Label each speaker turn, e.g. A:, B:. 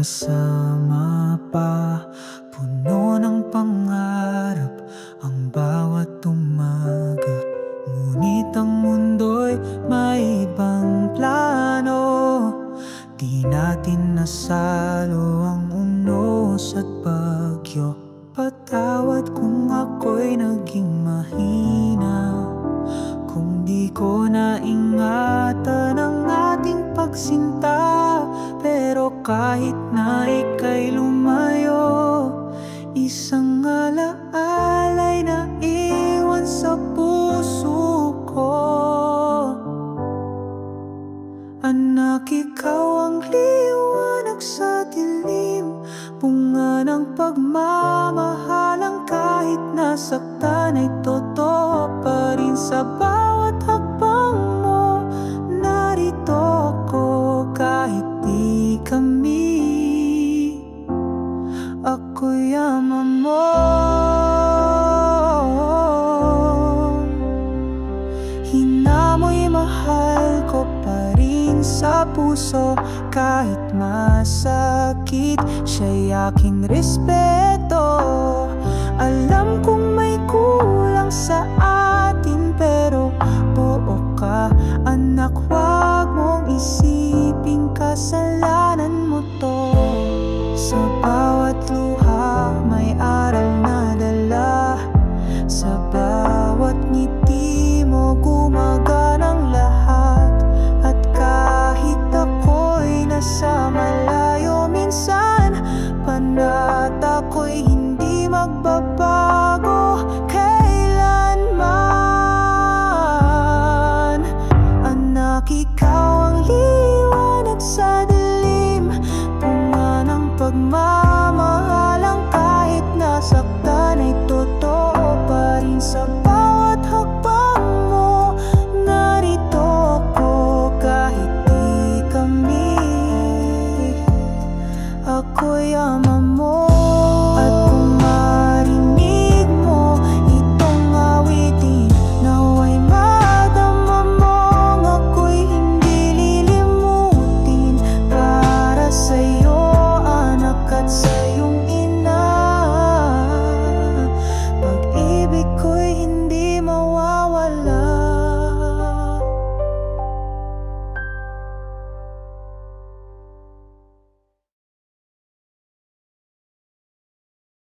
A: magkasama pa. Puno ng pangarap ang bawat umaga, ngunit ang mundo'y may ibang plano. Di natin nasalo ang unos at bagyo. Patawad kung ako'y naging mahina, kung di ko naingatan ang ating pagsinta. Pero kahit na ika'y lumayo, isang alaala'y naiwan sa puso ko. Anak, ikaw ang liwanag sa dilim, bunga ng pagmamahalang kahit nasaktan ay totoo pa rin. Sa bawat hakbang mo, narito ako kahit di kami. Ako'y ama mo. Hinamoy mahal ko pa rin sa puso, kahit masakit siya'y aking respeto. Alam kong may kulang sa atin, pero buo ka, anak. Huwag mong isiping kasalanan mo to. Sa bawat luha may aral na dala, sa bawat ngiti mo gumaganang lahat. At kahit ako'y nasa malayo minsan, panat ako'y hindi magbaba.